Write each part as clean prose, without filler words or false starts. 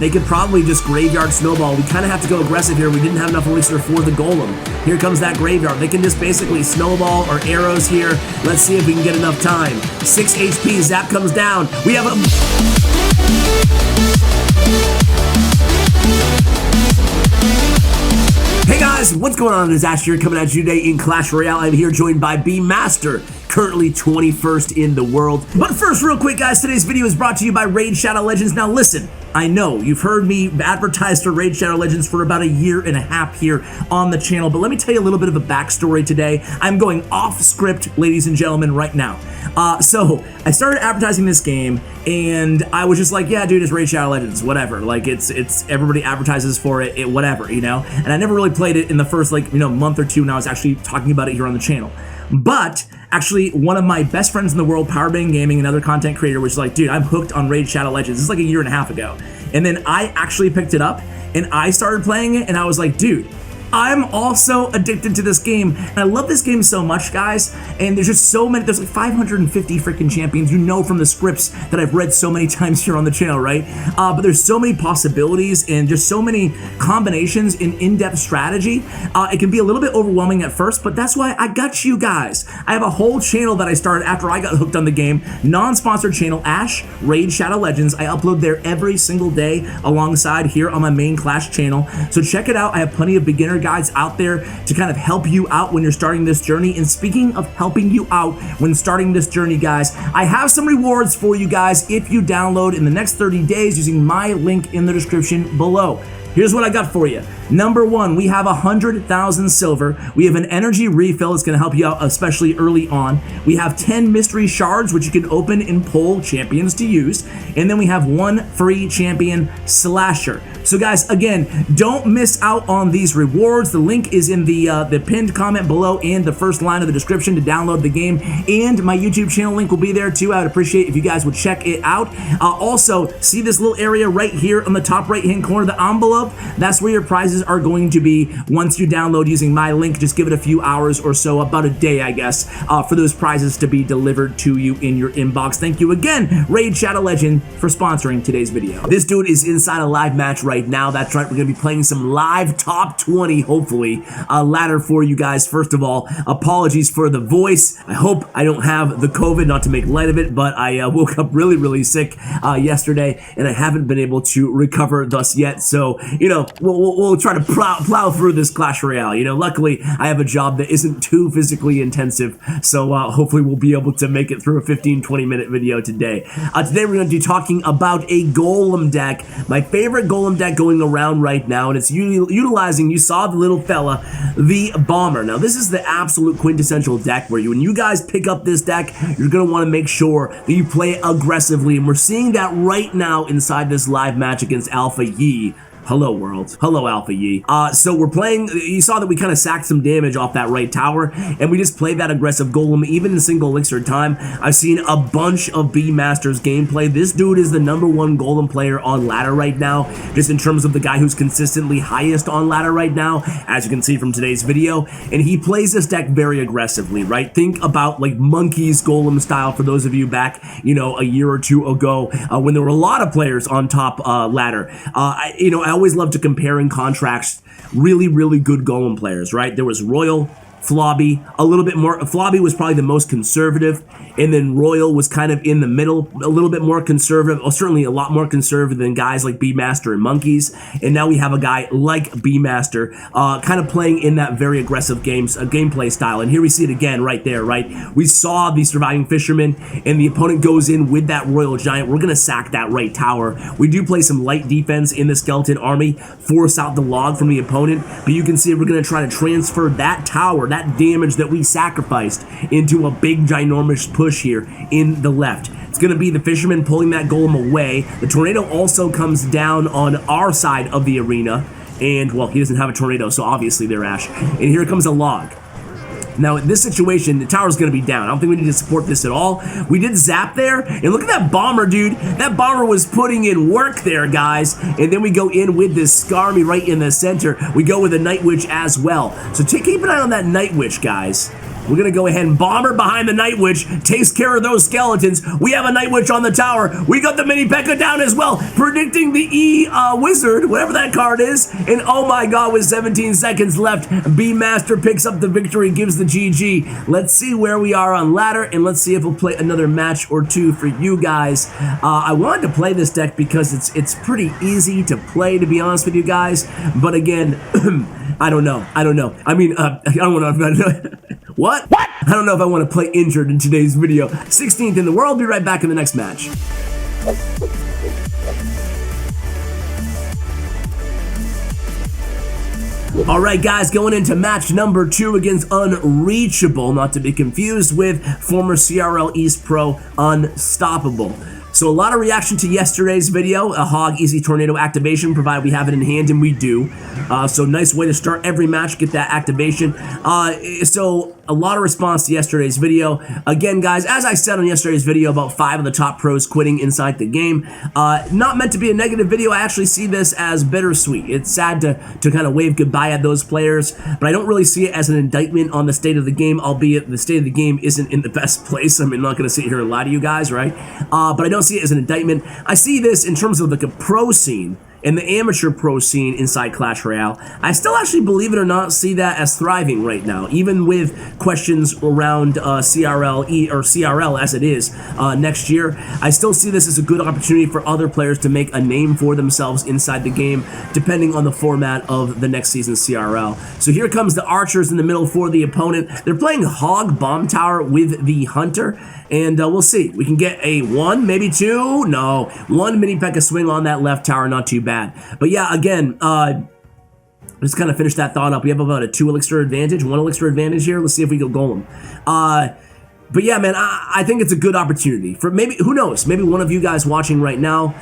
They could probably just graveyard snowball. We kind of have to go aggressive here. We didn't have enough elixir for the golem. Here comes that graveyard. They can just basically snowball or arrows here. Let's see if we can get enough time. 6 HP, zap comes down. We have a... Hey guys, what's going on? It is Ash here coming at you today in Clash Royale. I'm here joined by B-Master, currently 21st in the world. But first, real quick guys, today's video is brought to you by Raid Shadow Legends. Now listen, I know you've heard me advertise for Raid Shadow Legends for about 1.5 years here on the channel, but let me tell you a little bit of a backstory today. I'm going off script, ladies and gentlemen, right now. So I started advertising this game and I was just like, yeah, dude, it's Raid Shadow Legends, whatever. Like it's everybody advertises for it, whatever, you know? And I never really played it in the first month or two, and I was actually talking about it here on the channel. But actually, one of my best friends in the world, Bren Gaming, another content creator, was like, dude, I'm hooked on Raid Shadow Legends. This is like 1.5 years ago. And then I actually picked it up and I started playing it and I was like, dude, I'm also addicted to this game, and I love this game so much, guys, and there's just so many, there's like 550 freaking champions, you know, from the scripts that I've read so many times here on the channel, right? But there's so many possibilities and just so many combinations in-depth strategy. It can be a little bit overwhelming at first, but that's why I got you guys. I have a whole channel that I started after I got hooked on the game, non-sponsored channel, Ash Raid Shadow Legends. I upload there every single day alongside here on my main Clash channel, so check it out. I have plenty of beginner guides out there to kind of help you out when you're starting this journey. And speaking of helping you out when starting this journey, guys, I have some rewards for you guys if you download in the next 30 days using my link in the description below. Here's what I got for you. Number one, we have 100,000 silver. We have an energy refill. It's going to help you out, especially early on. We have 10 mystery shards, which you can open and pull champions to use. And then we have 1 free champion slasher. So guys, again, don't miss out on these rewards. The link is in the pinned comment below and the first line of the description to download the game. And my YouTube channel link will be there too. I would appreciate if you guys would check it out. Also, see this little area right here on the top right-hand corner, the envelope? That's where your prizes are going to be once you download using my link. Just give it a few hours or so, about a day, I guess, for those prizes to be delivered to you in your inbox. Thank you again, Raid Shadow Legend, for sponsoring today's video. This dude is inside a live match right now. That's right, we're going to be playing some live top 20, hopefully, ladder for you guys. First of all, apologies for the voice. I hope I don't have the COVID, not to make light of it, but I woke up really, really sick yesterday, and I haven't been able to recover thus yet. So, you know, we'll try to plow through this Clash Royale. You know, luckily, I have a job that isn't too physically intensive, so hopefully we'll be able to make it through a 15-20 minute video today. Today we're going to be talking about a Golem deck, my favorite Golem deck going around right now, and it's utilizing, you saw the little fella, the Bomber. Now, this is the absolute quintessential deck where when you guys pick up this deck, you're going to want to make sure that you play it aggressively, and we're seeing that right now inside this live match against Alpha Yi. Hello, world. Hello, Alpha Yi. So we're playing, you saw that we kind of sacked some damage off that right tower, and we just played that aggressive Golem, even in single elixir time. I've seen a bunch of B-Master's gameplay. This dude is the #1 Golem player on ladder right now, just in terms of the guy who's consistently highest on ladder right now, as you can see from today's video, and he plays this deck very aggressively, right? Think about like Monkey's Golem style for those of you back, you know, 1 year or 2 ago, when there were a lot of players on top ladder. I always love to compare and contrast really, really good Golem players, right? There was Royal, Flobby, a little bit more. Flobby was probably the most conservative, and then Royal was kind of in the middle, a little bit more conservative, or certainly a lot more conservative than guys like B-Master and Monkeys. And now we have a guy like B-Master, kind of playing in that very aggressive gameplay style. And here we see it again right there, right? We saw the surviving fisherman, and the opponent goes in with that Royal Giant. We're gonna sack that right tower. We do play some light defense in the skeleton army, force out the log from the opponent, but you can see we're gonna try to transfer that tower, that damage that we sacrificed, into a big ginormous push here in the left. It's going to be the fisherman pulling that Golem away. The tornado also comes down on our side of the arena, and well, he doesn't have a tornado, so obviously they're Ash. And here comes a log. Now, in this situation, the tower's going to be down. I don't think we need to support this at all. We did zap there, and look at that Bomber, dude. That Bomber was putting in work there, guys. And then we go in with this Skarmy right in the center. We go with a Night Witch as well. So keep an eye on that Night Witch, guys. We're going to go ahead and bomber behind the Night Witch. Takes care of those skeletons. We have a Night Witch on the tower. We got the mini P.E.K.K.A down as well. Predicting the Wizard, whatever that card is. And oh my god, with 17 seconds left, B-Master picks up the victory, gives the GG. Let's see where we are on ladder, and let's see if we'll play another match or two for you guys. I wanted to play this deck because it's pretty easy to play, to be honest with you guys. But again, I don't know. I mean, I don't know. What? I don't know if I want to play injured in today's video. 16th in the world. Be right back in the next match. Alright guys, going into match number 2 against Unreachable, not to be confused with former CRL East Pro Unstoppable. So a lot of reaction to yesterday's video, a Hog Easy Tornado activation, provided we have it in hand, and we do. So nice way to start every match, get that activation. So a lot of response to yesterday's video. Again, guys, as I said on yesterday's video about 5 of the top pros quitting inside the game, not meant to be a negative video. I actually see this as bittersweet. It's sad to kind of wave goodbye at those players, but I don't really see it as an indictment on the state of the game, albeit the state of the game isn't in the best place. I mean, I'm not going to sit here and lie to you guys, right? But I don't see it as an indictment. I see this in terms of like a pro scene and the amateur pro scene inside Clash Royale. I still actually, believe it or not, see that as thriving right now, even with questions around CRL as it is next year. I still see this as a good opportunity for other players to make a name for themselves inside the game, depending on the format of the next season's CRL. So here comes the archers in the middle for the opponent. They're playing Hog Bomb Tower with the Hunter, and we'll see. We can get a 1, maybe 2, no, 1 mini P.E.K.K.A swing on that left tower, not too bad. But yeah, again, let's kind of finish that thought up. We have about a 2 elixir advantage, 1 elixir advantage here. Let's see if we go Golem. But yeah, man, I think it's a good opportunity for maybe, who knows, maybe one of you guys watching right now,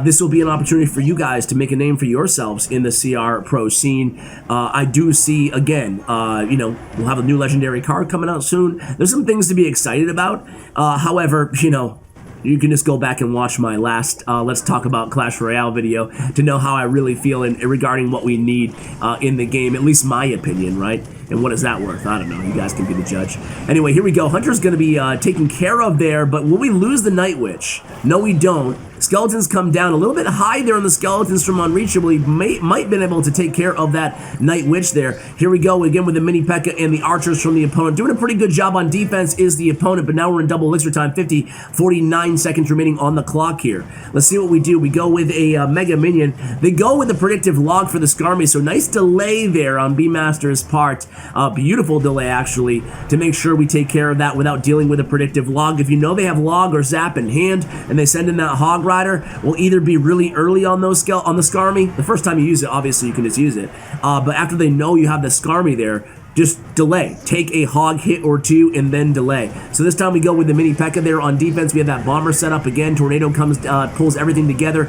this will be an opportunity for you guys to make a name for yourselves in the CR Pro scene. I do see, again, you know, we'll have a new legendary card coming out soon. There's some things to be excited about. However, you know, you can just go back and watch my last Let's Talk About Clash Royale video to know how I really feel regarding what we need in the game, at least my opinion, right? And what is that worth? I don't know. You guys can be the judge. Anyway, here we go. Hunter's going to be taken care of there, but will we lose the Night Witch? No, we don't. Skeletons come down a little bit high there on the skeletons from Unreachable. He might have been able to take care of that Night Witch there. Here we go again with the mini P.E.K.K.A and the archers from the opponent. Doing a pretty good job on defense is the opponent, but now we're in double elixir time, 49 seconds remaining on the clock here. Let's see what we do. We go with a Mega Minion. They go with the predictive log for the Skarmy, so nice delay there on B-Master's part. Beautiful delay, actually, to make sure we take care of that without dealing with a predictive log. If you know they have log or zap in hand, and they send in that Hog Rider, will either be really early on those on the Skarmy. The first time you use it, obviously, you can just use it. But after they know you have the Skarmy there, just delay. Take a hog hit or 2 and then delay. So this time we go with the mini P.E.K.K.A there on defense. We have that bomber set up again. Tornado comes, pulls everything together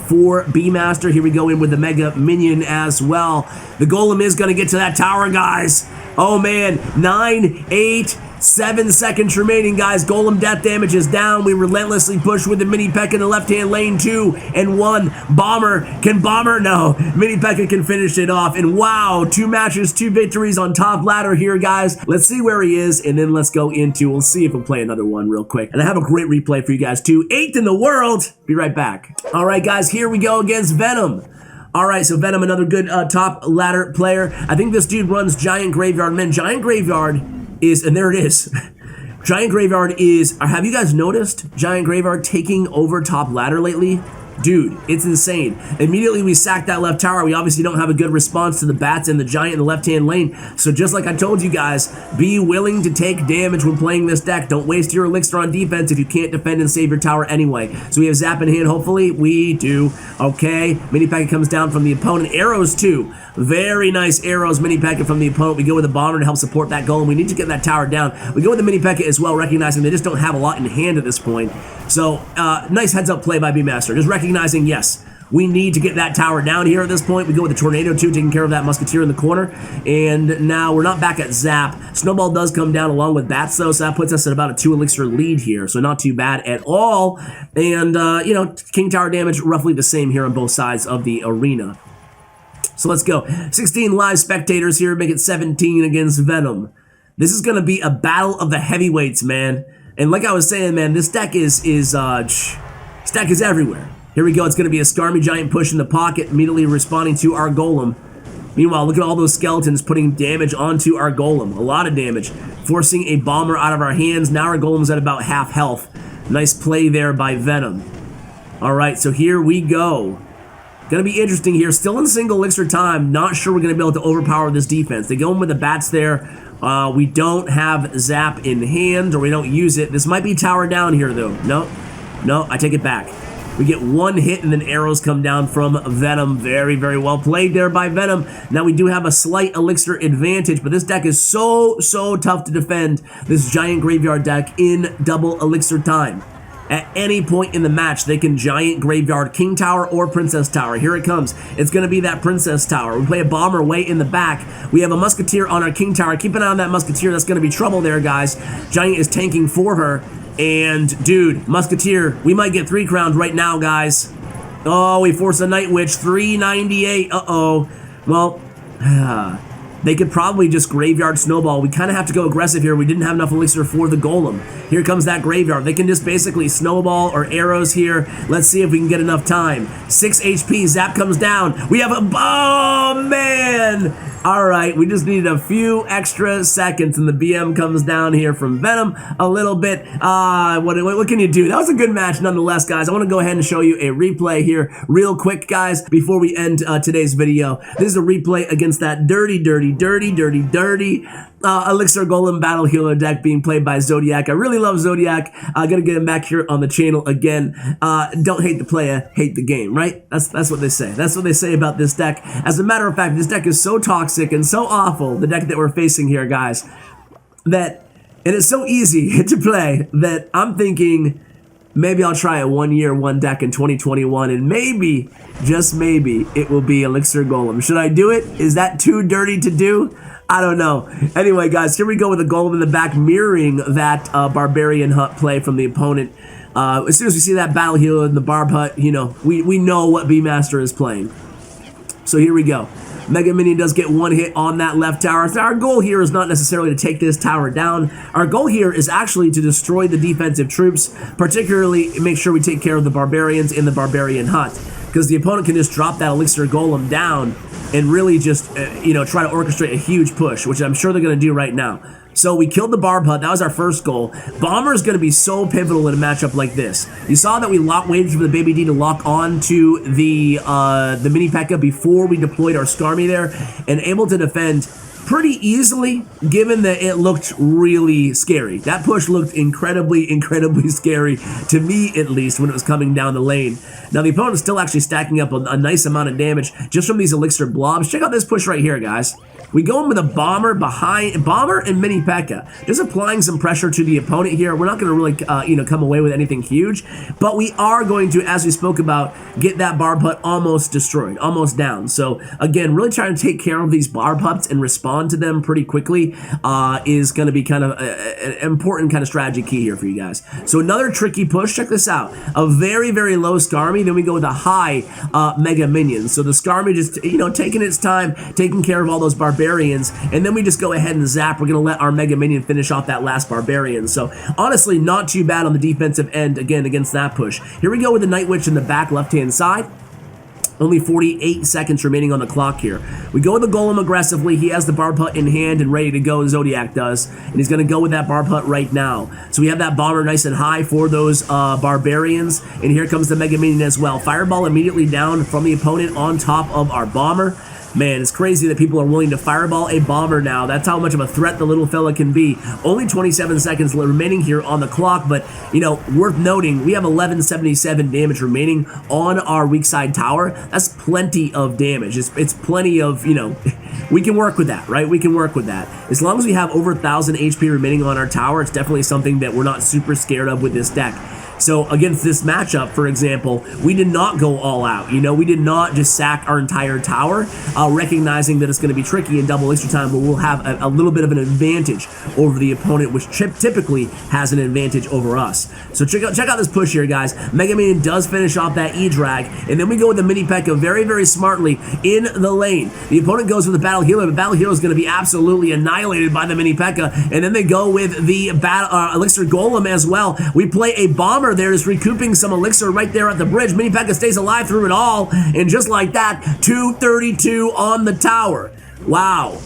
for B-Master. Here we go in with the Mega Minion as well. The Golem is going to get to that tower, guys. Oh man, 9, 8, 7 seconds remaining, guys. Golem death damage is down. We relentlessly push with the mini P.E.K.K.A in the left-hand lane. 2 and 1. Bomber. Can Bomber? No. Mini P.E.K.K.A can finish it off. And wow, 2 matches, 2 victories on top ladder here, guys. Let's see where he is, and then let's go into, we'll see if we'll play another one real quick. And I have a great replay for you guys, too. 8th in the world. Be right back. All right, guys, here we go against Venom. All right, so Venom, another good top ladder player. I think this dude runs Giant Graveyard. Man, Giant Graveyard is, and there it is. Giant Graveyard is, have you guys noticed Giant Graveyard taking over top ladder lately? Dude, it's insane. Immediately we sack that left tower. We obviously don't have a good response to the bats and the giant in the left-hand lane. So just like I told you guys, be willing to take damage when playing this deck. Don't waste your elixir on defense if you can't defend and save your tower anyway. So we have Zap in hand, hopefully. We do. Okay, mini P.E.K.K.A comes down from the opponent. Arrows too. Very nice arrows, mini P.E.K.K.A from the opponent. We go with the bomber to help support that golem. We need to get that tower down. We go with the mini P.E.K.K.A as well, recognizing they just don't have a lot in hand at this point. So, nice heads-up play by B-Master. Just recognizing, yes, we need to get that tower down here at this point. We go with the Tornado, too, taking care of that Musketeer in the corner. And now we're not back at Zap. Snowball does come down along with Bats, though, so that puts us at about a 2 elixir lead here. So not too bad at all. And, you know, King Tower damage roughly the same here on both sides of the arena. So let's go. 16 live spectators here, make it 17 against Venom. This is going to be a battle of the heavyweights, man. And like I was saying, man, this deck is everywhere. Here we go. It's going to be a Skarmy Giant push in the pocket, immediately responding to our Golem. Meanwhile, look at all those skeletons putting damage onto our Golem. A lot of damage. Forcing a bomber out of our hands. Now our Golem's at about half health. Nice play there by Venom. All right, so here we go. Gonna be interesting here. Still in single elixir time. Not sure we're gonna be able to overpower this defense. They go in with the bats there. We don't have Zap in hand, or we don't use it. This might be tower down here, though. No, I take it back. We get one hit, and then arrows come down from Venom. Very, very well played there by Venom. Now, we do have a slight elixir advantage, but this deck is so tough to defend, this giant graveyard deck in double elixir time. At any point in the match, they can giant graveyard King Tower or Princess Tower. Here it comes. It's going to be that Princess Tower. We play a bomber way in the back. We have a Musketeer on our King Tower. Keep an eye on that Musketeer. That's going to be trouble there, guys. Giant is tanking for her. And, dude, Musketeer, we might get 3 crowned right now, guys. Oh, we force a Night Witch. 398. Uh-oh. Well, they could probably just graveyard snowball. We kind of have to go aggressive here. We didn't have enough elixir for the Golem. Here comes that graveyard. They can just basically snowball or arrows here. Let's see if we can get enough time. 6 HP. Zap comes down. We have a... Oh, man! All right, we just needed a few extra seconds, and the BM comes down here from Venom a little bit. What can you do? That was a good match nonetheless, guys. I want to go ahead and show you a replay here real quick, guys, before we end today's video. This is a replay against that dirty Elixir Golem Battle Healer deck being played by Zodiac. I really love Zodiac. I'm gonna get him back here on the channel again. Don't hate the player, hate the game, right? That's what they say. That's what they say about this deck. As a matter of fact, this deck is so toxic and so awful, the deck that we're facing here, guys, that, and it's so easy to play, that I'm thinking maybe I'll try a 1 year, 1 deck in 2021, and maybe, just maybe, it will be Elixir Golem. Should I do it? Is that too dirty to do? I don't know. Anyway, guys, here we go with a Golem in the back, mirroring that Barbarian Hut play from the opponent. As soon as we see that Battle Healer in the Barb Hut, you know, we know what B-Master is playing. So here we go. Mega Minion does get 1 hit on that left tower. So our goal here is not necessarily to take this tower down. Our goal here is actually to destroy the defensive troops, particularly make sure we take care of the Barbarians in the Barbarian Hut, because the opponent can just drop that Elixir Golem down and really just, you know, try to orchestrate a huge push, which I'm sure they're going to do right now. So we killed the Barb Hut. That was our first goal. Bomber is going to be so pivotal in a matchup like this. You saw that we waited for the Baby D to lock on to the Mini P.E.K.K.A. before we deployed our Skarmy there, and able to defend pretty easily, given that it looked really scary. That push looked incredibly scary, to me at least, when it was coming down the lane. Now the opponent is still actually stacking up a nice amount of damage just from these Elixir blobs. Check out this push right here, guys. We go in with a Bomber and Mini P.E.K.K.A. Just applying some pressure to the opponent here. We're not going to really, you know, come away with anything huge, but we are going to, as we spoke about, get that Barb Hut almost destroyed, almost down. So again, really trying to take care of these Barb Huts and respond to them pretty quickly is going to be kind of an important kind of strategy key here for you guys. So another tricky push. Check this out. A very low Skarmy. Then we go with a high Mega Minion. So the Skarmy just, you know, taking its time, taking care of all those Barbarians, and then we just go ahead and zap. We're going to let our Mega Minion finish off that last Barbarian. So honestly, not too bad on the defensive end, again, against that push. Here we go with the Night Witch in the back left-hand side. Only 48 seconds remaining on the clock here. We go with the Golem aggressively. He has the Barb Hut in hand and ready to go, Zodiac does. And he's going to go with that Barb Hut right now. So we have that Bomber nice and high for those Barbarians. And here comes the Mega Minion as well. Fireball immediately down from the opponent on top of our Bomber. Man, it's crazy that people are willing to fireball a Bomber now. That's how much of a threat the little fella can be. Only 27 seconds remaining here on the clock, but, you know, worth noting, we have 1177 damage remaining on our weak side tower. That's plenty of damage. It's plenty of, you know, we can work with that, right? We can work with that. As long as we have over 1,000 HP remaining on our tower, it's definitely something that we're not super scared of with this deck. So against this matchup, for example, we did not go all out. You know, we did not just sack our entire tower, recognizing that it's going to be tricky in double extra time, but we'll have a little bit of an advantage over the opponent, which typically has an advantage over us. So check out this push here, guys. Mega Man does finish off that E-Drag, and then we go with the Mini P.E.K.K.A very, very smartly in the lane. The opponent goes with the Battle Healer, but Battle Healer is going to be absolutely annihilated by the Mini P.E.K.K.A, and then they go with the Elixir Golem as well. We play a Bomber there, is recouping some Elixir right there at the bridge. Mini P.E.K.K.A stays alive through it all, and just like that, 232 on the tower. Wow.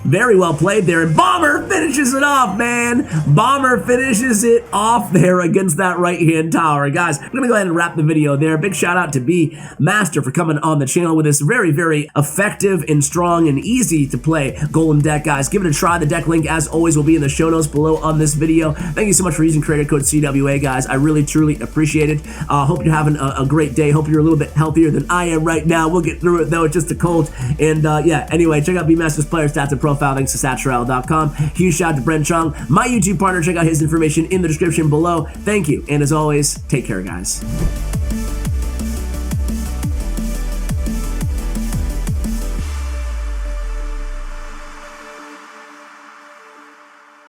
Very well played there, and Bomber finishes it off, man. Bomber finishes it off there against that right-hand tower. Guys, I'm gonna go ahead and wrap the video there. Big shout out to B Master for coming on the channel with this very, very effective and strong and easy to play Golem deck, guys. Give it a try. The deck link, as always, will be in the show notes below on this video. Thank you so much for using creator code CWA, guys. I really, truly appreciate it. Hope you're having a great day. Hope you're a little bit healthier than I am right now. We'll get through it, though. It's just a cold. And yeah, anyway, check out B Master's player stats and profile. Thanks to StatchRoyale.com. Huge shout out to Bren Chong, my YouTube partner. Check out his information in the description below. Thank you, and as always, take care, guys.